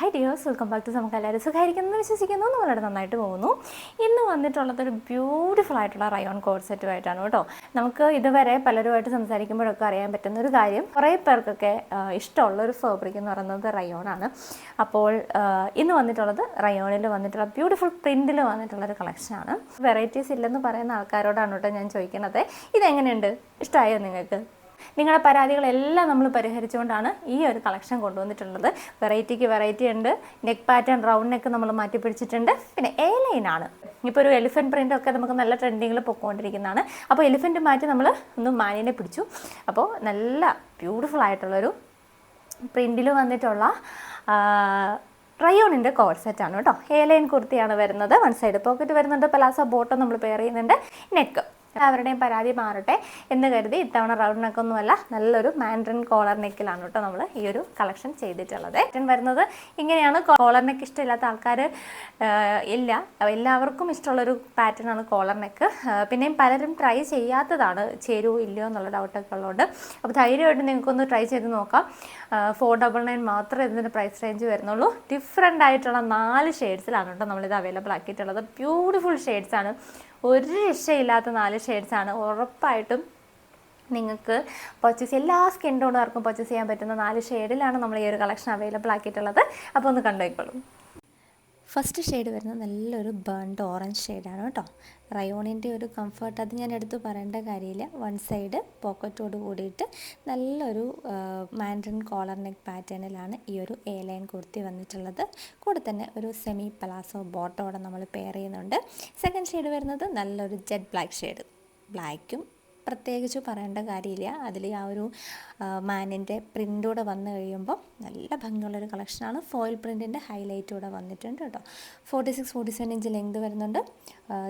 High dears, welcome back to നമുക്ക് എല്ലാവരും സുഖമായിരിക്കുന്നു വിശ്വസിക്കുന്നു. വളരെ നന്നായിട്ട് പോകുന്നു. ഇന്ന് വന്നിട്ടുള്ളതൊരു ബ്യൂട്ടിഫുൾ ആയിട്ടുള്ള റയോൺ കോഡ് സെറ്റുമായിട്ടാണ് കേട്ടോ. നമുക്ക് ഇതുവരെ പലരുമായിട്ട് സംസാരിക്കുമ്പോഴൊക്കെ അറിയാൻ പറ്റുന്ന ഒരു കാര്യം, കുറേ പേർക്കൊക്കെ ഇഷ്ടമുള്ളൊരു ഫാബ്രിക് എന്ന് പറയുന്നത് റയോണാണ്. അപ്പോൾ ഇന്ന് വന്നിട്ടുള്ളത് റയോണിൽ വന്നിട്ടുള്ള ബ്യൂട്ടിഫുൾ പ്രിൻറ്റിൽ വന്നിട്ടുള്ളൊരു കളക്ഷനാണ്. വെറൈറ്റീസ് ഇല്ലെന്ന് പറയുന്ന ആൾക്കാരോടാണ് കേട്ടോ ഞാൻ ചോദിക്കുന്നത്, ഇതെങ്ങനെയുണ്ട്, ഇഷ്ടമായോ നിങ്ങൾക്ക്? നിങ്ങളുടെ പരാതികളെല്ലാം നമ്മൾ പരിഹരിച്ചുകൊണ്ടാണ് ഈ ഒരു കളക്ഷൻ കൊണ്ടുവന്നിട്ടുള്ളത്. വെറൈറ്റിക്ക് വെറൈറ്റി ഉണ്ട്. നെക്ക് പാറ്റേൺ റൗണ്ട് നെക്ക് നമ്മൾ മാറ്റി പിടിച്ചിട്ടുണ്ട്. പിന്നെ എ ലൈനാണ്. ഇപ്പോൾ ഒരു എലിഫൻറ്റ് പ്രിൻ്റൊക്കെ നമുക്ക് നല്ല ട്രെൻഡിങ്ങിൽ പൊയ്ക്കൊണ്ടിരിക്കുന്നതാണ്. അപ്പോൾ എലിഫൻറ്റ് മാറ്റി നമ്മൾ ഒന്ന് മാനിനെ പിടിച്ചു. അപ്പോൾ നല്ല ബ്യൂട്ടിഫുൾ ആയിട്ടുള്ളൊരു പ്രിൻറ്റിൽ വന്നിട്ടുള്ള റയോണിൻ്റെ കോഡ് സെറ്റാണ് കേട്ടോ. എ ലൈൻ കുർത്തിയാണ് വരുന്നത്. വൺ സൈഡ് പോക്കറ്റ് വരുന്നുണ്ട്. പലാസോ ബോട്ടം നമ്മൾ പെയർ ചെയ്യുന്നുണ്ട്. നെക്ക് അവരുടെയും പരാതി മാറട്ടെ എന്ന് കരുതി ഇത്തവണ റൗണ്ട് നെക്കൊന്നുമല്ല, നല്ലൊരു മാൻഡ്രിൻ കോളർ നെക്കിലാണ് കേട്ടോ നമ്മൾ ഈ ഒരു കളക്ഷൻ ചെയ്തിട്ടുള്ളത്. വരുന്നത് ഇങ്ങനെയാണ്. കോളർ നെക്ക് ഇഷ്ടമില്ലാത്ത ആൾക്കാർ ഇല്ല, എല്ലാവർക്കും ഇഷ്ടമുള്ളൊരു പാറ്റേണാണ് കോളർ നെക്ക്. പിന്നെയും പലരും ട്രൈ ചെയ്യാത്തതാണ്, ചേരുവോ ഇല്ലയോ എന്നുള്ള ഡൗട്ടൊക്കെ ഉള്ളതുകൊണ്ട്. അപ്പോൾ ധൈര്യമായിട്ട് നിങ്ങൾക്കൊന്ന് ട്രൈ ചെയ്ത് നോക്കാം. 499 മാത്രമേ ഇതിൻ്റെ പ്രൈസ് റേഞ്ച് വരുന്നുള്ളൂ. ഡിഫറെൻ്റ് ആയിട്ടുള്ള 4 ഷെയ്ഡ്സിലാണ് കേട്ടോ നമ്മളിത് അവൈലബിൾ ആക്കിയിട്ടുള്ളത്. ബ്യൂട്ടിഫുൾ ഷെയ്ഡ്സാണ്, ഒരു രക്ഷയില്ലാത്ത 4 ഷെയ്ഡ്സാണ്. ഉറപ്പായിട്ടും നിങ്ങൾക്ക് പർച്ചേസ് എല്ലാ സ്കിൻ ടോണുകാർക്കും പർച്ചേസ് ചെയ്യാൻ പറ്റുന്ന 4 ഷെയ്ഡിലാണ് നമ്മൾ ഈ ഒരു കളക്ഷൻ അവൈലബിൾ ആക്കിയിട്ടുള്ളത്. അപ്പോൾ ഒന്ന് കണ്ടുപോയിക്കോളൂ. ഫസ്റ്റ് ഷെയ്ഡ് വരുന്നത് നല്ലൊരു ബേൺഡ് ഓറഞ്ച് ഷെയ്ഡാണ് കേട്ടോ. റയോണിൻ്റെ ഒരു കംഫർട്ട് അത് ഞാൻ എടുത്തു പറയേണ്ട കാര്യമില്ല. വൺ സൈഡ് പോക്കറ്റോട് കൂടിയിട്ട് നല്ലൊരു മാൻഡ്രിൻ കോളർ നെക്ക് പാറ്റേണിലാണ് ഈ ഒരു എ ലൈൻ കുർത്തി വന്നിട്ടുള്ളത്. കൂടെ തന്നെ ഒരു സെമി പലാസോ ബോട്ടോടെ നമ്മൾ പെയർ ചെയ്യുന്നുണ്ട്. സെക്കൻഡ് ഷെയ്ഡ് വരുന്നത് നല്ലൊരു ജെറ്റ് ബ്ലാക്ക് ഷെയ്ഡ്. ബ്ലാക്കും പ്രത്യേകിച്ച് പറയേണ്ട കാര്യമില്ല. അതിൽ ആ ഒരു മാനിൻ്റെ പ്രിൻ്റൂടെ വന്നു കഴിയുമ്പോൾ നല്ല ഭംഗിയുള്ളൊരു കളക്ഷനാണ്. ഫോയിൽ പ്രിൻറ്റിൻ്റെ ഹൈലൈറ്റൂടെ വന്നിട്ടുണ്ട് കേട്ടോ. 46-47 ഇഞ്ച് ലെങ്ത് വരുന്നുണ്ട്.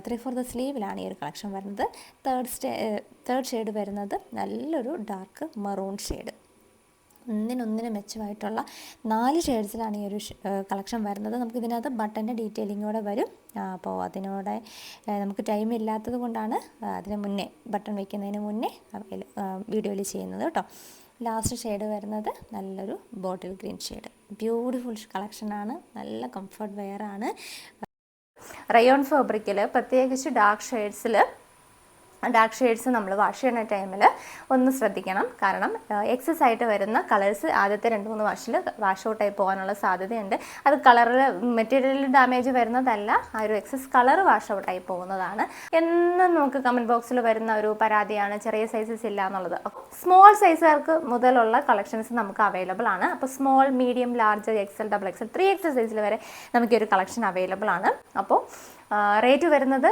3/4 സ്ലീവിലാണ് ഈ ഒരു കളക്ഷൻ വരുന്നത്. തേർഡ് ഷെയ്ഡ് വരുന്നത് നല്ലൊരു ഡാർക്ക് മറൂൺ ഷെയ്ഡ്. ഒന്നിനൊന്നിന് മെച്ചമായിട്ടുള്ള 4 ഷെയ്ഡ്സിലാണ് ഈ ഒരു കളക്ഷൻ വരുന്നത്. നമുക്കിതിനകത്ത് ബട്ടൻ്റെ ഡീറ്റെയിലിങ്ങോടെ വരും. അപ്പോൾ അതിനോടെ നമുക്ക് ടൈം ഇല്ലാത്തത് കൊണ്ടാണ് അതിന് മുന്നേ ബട്ടൺ വയ്ക്കുന്നതിന് മുന്നേ വീഡിയോയിൽ ചെയ്യുന്നത് കേട്ടോ. ലാസ്റ്റ് ഷെയ്ഡ് വരുന്നത് നല്ലൊരു ബോട്ടിൽ ഗ്രീൻ ഷെയ്ഡ്. ബ്യൂട്ടിഫുൾ കളക്ഷനാണ്, നല്ല കംഫർട്ട് വെയറാണ്. റയോൺ ഫാബ്രിക്കിൽ പ്രത്യേകിച്ച് ഡാർക്ക് ഷെയ്ഡ്സ് നമ്മൾ വാഷ് ചെയ്യുന്ന ടൈമിൽ ഒന്ന് ശ്രദ്ധിക്കണം. കാരണം എക്സസ് ആയിട്ട് വരുന്ന കളേഴ്സ് ആദ്യത്തെ 2-3 വാഷിൽ വാഷ് ഔട്ടായി പോകാനുള്ള സാധ്യതയുണ്ട്. അത് കളറിൽ മെറ്റീരിയൽ ഡാമേജ് വരുന്നതല്ല, ആ ഒരു എക്സസ് കളർ വാഷ് ഔട്ടായി പോകുന്നതാണ്. എന്നും നമുക്ക് കമൻറ്റ് ബോക്സിൽ വരുന്ന ഒരു പരാതിയാണ് ചെറിയ സൈസസ് ഇല്ല എന്നുള്ളത്. സ്മോൾ സൈസുകാർക്ക് മുതലുള്ള കളക്ഷൻസ് നമുക്ക് അവൈലബിൾ ആണ്. അപ്പോൾ small, medium, large, XL, XXL, 3XL സൈസിൽ വരെ നമുക്ക് ഈ ഒരു കളക്ഷൻ അവൈലബിൾ ആണ്. അപ്പോൾ റേറ്റ് വരുന്നത്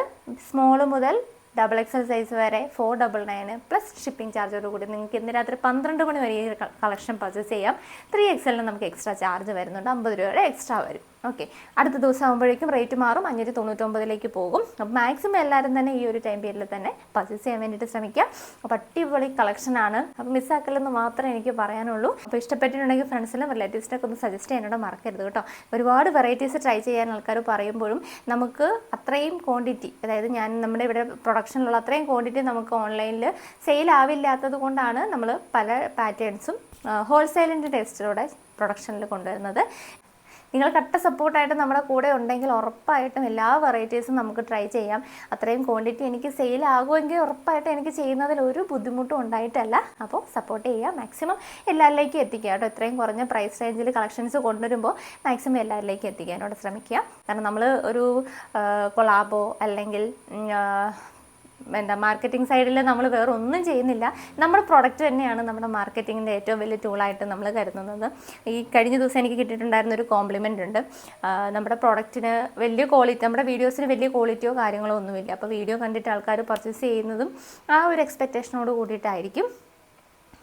സ്മോൾ മുതൽ XXL സൈസ് വരെ 499 പ്ലസ് ഷിപ്പിംഗ് ചാർജോടുകൂടി നിങ്ങൾക്ക് ഇന്ന് രാത്രി 12 മണി വരെ ഈ കളക്ഷൻ പർച്ചേസ് ചെയ്യാം. 3XLന് നമുക്ക് എക്സ്ട്രാ ചാർജ് വരുന്നുണ്ട്, 50 രൂപയുടെ എക്സ്ട്രാ വരും. ഓക്കെ, അടുത്ത ദിവസം ആകുമ്പോഴേക്കും റേറ്റ് മാറും, 599 പോകും. അപ്പോൾ മാക്സിമം എല്ലാവരും തന്നെ ഈ ഒരു ടൈം പീരീഡിൽ തന്നെ പർച്ചേസ് ചെയ്യാൻ വേണ്ടിയിട്ട് ശ്രമിക്കുക. അപ്പോൾ അടിപൊളി കളക്ഷനാണ്. അപ്പോൾ മിസ്സാക്കലെന്ന് മാത്രമേ എനിക്ക് പറയാനുള്ളൂ. അപ്പോൾ ഇഷ്ടപ്പെട്ടിട്ടുണ്ടെങ്കിൽ ഫ്രണ്ട്സിനും റിലേറ്റീവ്സിനൊക്കെ ഒന്ന് സജസ്റ്റ് ചെയ്യാനോട് മറക്കരുത് കേട്ടോ. ഒരുപാട് വെറൈറ്റീസ് ട്രൈ ചെയ്യാൻ ആൾക്കാർ പറയുമ്പോഴും നമുക്ക് അത്രയും ക്വാണ്ടിറ്റി, അതായത് നമ്മുടെ ഇവിടെ പ്രൊഡക്ഷനിലുള്ള അത്രയും ക്വാണ്ടിറ്റി നമുക്ക് ഓൺലൈനിൽ സെയിൽ ആവില്ലാത്തത് കൊണ്ടാണ് നമ്മൾ പല പാറ്റേൺസും ഹോൾസെയിലിൻ്റെ ടേസ്റ്റിലൂടെ പ്രൊഡക്ഷനിൽ കൊണ്ടുവരുന്നത്. നിങ്ങൾ കട്ട സപ്പോർട്ടായിട്ട് നമ്മുടെ കൂടെ ഉണ്ടെങ്കിൽ ഉറപ്പായിട്ടും എല്ലാ വെറൈറ്റീസും നമുക്ക് ട്രൈ ചെയ്യാം. അത്രയും ക്വാണ്ടിറ്റി എനിക്ക് സെയിൽ ആകുമെങ്കിൽ ഉറപ്പായിട്ടും എനിക്ക് ചെയ്യുന്നതിൽ ഒരു ബുദ്ധിമുട്ടും ഉണ്ടായിട്ടല്ല. അപ്പോൾ സപ്പോർട്ട് ചെയ്യുക, മാക്സിമം എല്ലാവരിലേക്കും എത്തിക്കുക കേട്ടോ. ഇത്രയും കുറഞ്ഞ പ്രൈസ് റേഞ്ചിൽ കളക്ഷൻസ് കൊണ്ടുവരുമ്പോൾ മാക്സിമം എല്ലാവരിലേക്കും എത്തിക്കാനോട് ശ്രമിക്കുക. കാരണം നമ്മൾ ഒരു കൊളാബോ അല്ലെങ്കിൽ മാർക്കറ്റിംഗ് സൈഡിൽ നമ്മൾ വേറെ ഒന്നും ചെയ്യുന്നില്ല. നമ്മുടെ പ്രൊഡക്റ്റ് തന്നെയാണ് നമ്മുടെ മാർക്കറ്റിങ്ങിൻ്റെ ഏറ്റവും വലിയ ടൂളായിട്ട് നമ്മൾ കരുതുന്നത്. ഈ കഴിഞ്ഞ ദിവസം എനിക്ക് കിട്ടിയിട്ടുണ്ടായിരുന്ന ഒരു കോംപ്ലിമെൻ്റ് ഉണ്ട്. നമ്മുടെ പ്രൊഡക്റ്റിന് വലിയ ക്വാളിറ്റി, നമ്മുടെ വീഡിയോസിന് വലിയ ക്വാളിറ്റിയോ കാര്യങ്ങളോ ഒന്നുമില്ല. അപ്പോൾ വീഡിയോ കണ്ടിട്ട് ആൾക്കാർ പർച്ചേസ് ചെയ്യുന്നതും ആ ഒരു എക്സ്പെക്റ്റേഷനോട് കൂടിയിട്ടായിരിക്കും.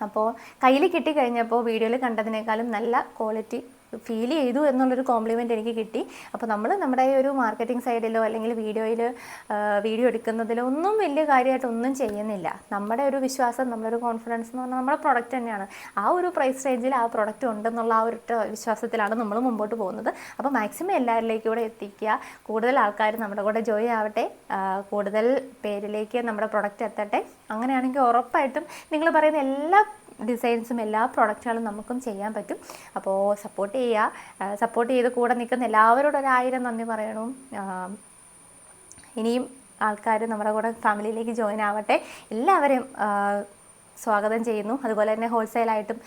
അപ്പോൾ കയ്യിൽ കിട്ടിക്കഴിഞ്ഞപ്പോൾ വീഡിയോയിൽ കണ്ടതിനേക്കാളും നല്ല ക്വാളിറ്റി ഫീൽ ചെയ്തു എന്നുള്ളൊരു കോംപ്ലിമെൻ്റ് എനിക്ക് കിട്ടി. അപ്പോൾ നമ്മൾ നമ്മുടെ ഈ ഒരു മാർക്കറ്റിംഗ് സൈഡിലോ അല്ലെങ്കിൽ വീഡിയോ എടുക്കുന്നതിലോ ഒന്നും വലിയ കാര്യമായിട്ട് ഒന്നും ചെയ്യുന്നില്ല. നമ്മുടെ ഒരു വിശ്വാസം, നമ്മളൊരു കോൺഫിഡൻസ് എന്ന് പറഞ്ഞാൽ നമ്മുടെ പ്രൊഡക്റ്റ് തന്നെയാണ്. ആ ഒരു പ്രൈസ് റേഞ്ചിൽ ആ പ്രൊഡക്റ്റ് ഉണ്ടെന്നുള്ള ആ ഒരു വിശ്വാസത്തിലാണ് നമ്മൾ മുമ്പോട്ട് പോകുന്നത്. അപ്പോൾ മാക്സിമം എല്ലാവരിലേക്കും കൂടെ എത്തിക്കുക. കൂടുതൽ ആൾക്കാർ നമ്മുടെ കൂടെ ജോയിൻ ആവട്ടെ, കൂടുതൽ പേരിലേക്ക് നമ്മുടെ പ്രൊഡക്റ്റ് എത്തട്ടെ. അങ്ങനെയാണെങ്കിൽ ഉറപ്പായിട്ടും നിങ്ങൾ പറയുന്ന എല്ലാ ഡിസൈൻസും എല്ലാ പ്രോഡക്റ്റുകളും നമുക്കും ചെയ്യാൻ പറ്റും. അപ്പോൾ സപ്പോർട്ട് ചെയ്യുക. സപ്പോർട്ട് ചെയ്ത് കൂടെ നിൽക്കുന്ന എല്ലാവരോടും 1000 നന്ദി പറയണം. ഇനിയും ആൾക്കാർ നമ്മുടെ കൂടെ ഫാമിലിയിലേക്ക് ജോയിൻ ആവട്ടെ. എല്ലാവരെയും സ്വാഗതം ചെയ്യുന്നു. അതുപോലെ തന്നെ ഹോൾസെയിലായിട്ടും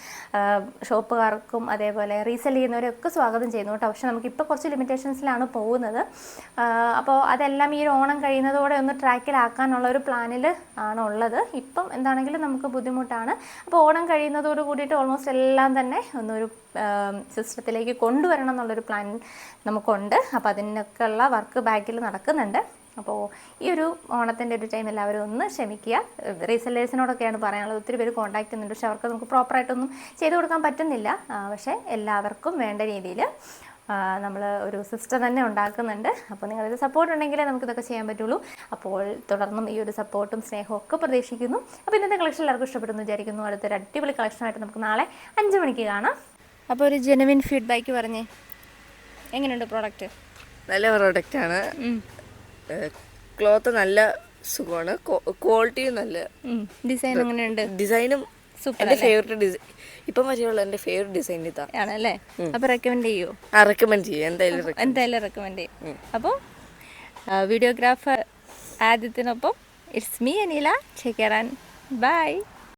ഷോപ്പുകാർക്കും അതേപോലെ റീസെൽ ചെയ്യുന്നവരൊക്കെ സ്വാഗതം ചെയ്യുന്നു കേട്ടോ. പക്ഷെ നമുക്കിപ്പോൾ കുറച്ച് ലിമിറ്റേഷൻസിലാണ് പോകുന്നത്. അപ്പോൾ അതെല്ലാം ഈ ഒരു ഓണം കഴിയുന്നതോടെ ഒന്ന് ട്രാക്കിലാക്കാനുള്ള ഒരു പ്ലാനിൽ ആണുള്ളത്. ഇപ്പം എന്താണെങ്കിലും നമുക്ക് ബുദ്ധിമുട്ടാണ്. അപ്പോൾ ഓണം കഴിയുന്നതോട് കൂടിയിട്ട് ഓൾമോസ്റ്റ് എല്ലാം തന്നെ ഒന്നൊരു സിസ്റ്റത്തിലേക്ക് കൊണ്ടുവരണം എന്നുള്ളൊരു പ്ലാൻ നമുക്കുണ്ട്. അപ്പോൾ അതിനൊക്കെ ഉള്ള വർക്ക് ബാക്കിൽ നടക്കുന്നുണ്ട്. അപ്പോൾ ഈ ഒരു ഓണത്തിൻ്റെ ഒരു ടൈം എല്ലാവരും ഒന്ന് ക്ഷമിക്കുക. റീസെല്ലേഴ്സിനോടൊക്കെയാണ് പറയാനുള്ളത്. ഒത്തിരി പേര് കോൺടാക്ട് ചെയ്യുന്നുണ്ട്. പക്ഷെ അവർക്ക് നമുക്ക് പ്രോപ്പറായിട്ടൊന്നും ചെയ്തു കൊടുക്കാൻ പറ്റുന്നില്ല. പക്ഷേ എല്ലാവർക്കും വേണ്ട രീതിയിൽ നമ്മൾ ഒരു സിസ്റ്റം തന്നെ ഉണ്ടാക്കുന്നുണ്ട്. അപ്പോൾ നിങ്ങളുടെ സപ്പോർട്ട് ഉണ്ടെങ്കിലേ നമുക്കിതൊക്കെ ചെയ്യാൻ പറ്റുള്ളൂ. അപ്പോൾ തുടർന്നും ഈ ഒരു സപ്പോർട്ടും സ്നേഹവും ഒക്കെ പ്രതീക്ഷിക്കുന്നു. അപ്പോൾ ഇന്നത്തെ കളക്ഷൻ എല്ലാവർക്കും ഇഷ്ടപ്പെടുന്നു വിചാരിക്കുന്നു. അടുത്തൊരു അടിപൊളി കളക്ഷനായിട്ട് നമുക്ക് നാളെ 5 മണിക്ക് കാണാം. അപ്പോൾ ഒരു ജെനുവിൻ ഫീഡ്ബാക്ക് പറഞ്ഞേ, എങ്ങനെയുണ്ട് പ്രോഡക്റ്റ്? നല്ല പ്രോഡക്റ്റാണ്. ക്ലോത്ത് നല്ല സുഖമാണ്. ക്വാളിറ്റിയും നല്ല. ഡിസൈൻ എങ്ങനെയുണ്ട്? ഡിസൈനും എൻ്റെ ഫേവറേറ്റ് ഡിസൈൻ ഇപ്പം വരെയുള്ള എൻ്റെ ഫേവറേറ്റ് ഡിസൈൻ ഇതാ ആണല്ലേ. അപ്പോൾ റെക്കമെൻഡ് ചെയ്യുമോ? റെക്കമെൻഡ് ചെയ്യും, എന്തായാലും റെക്കമെൻഡ് ചെയ്യും. അപ്പോൾ വീഡിയോഗ്രാഫർ ആദിത്യനൊപ്പം it's me Anila. Take care and by.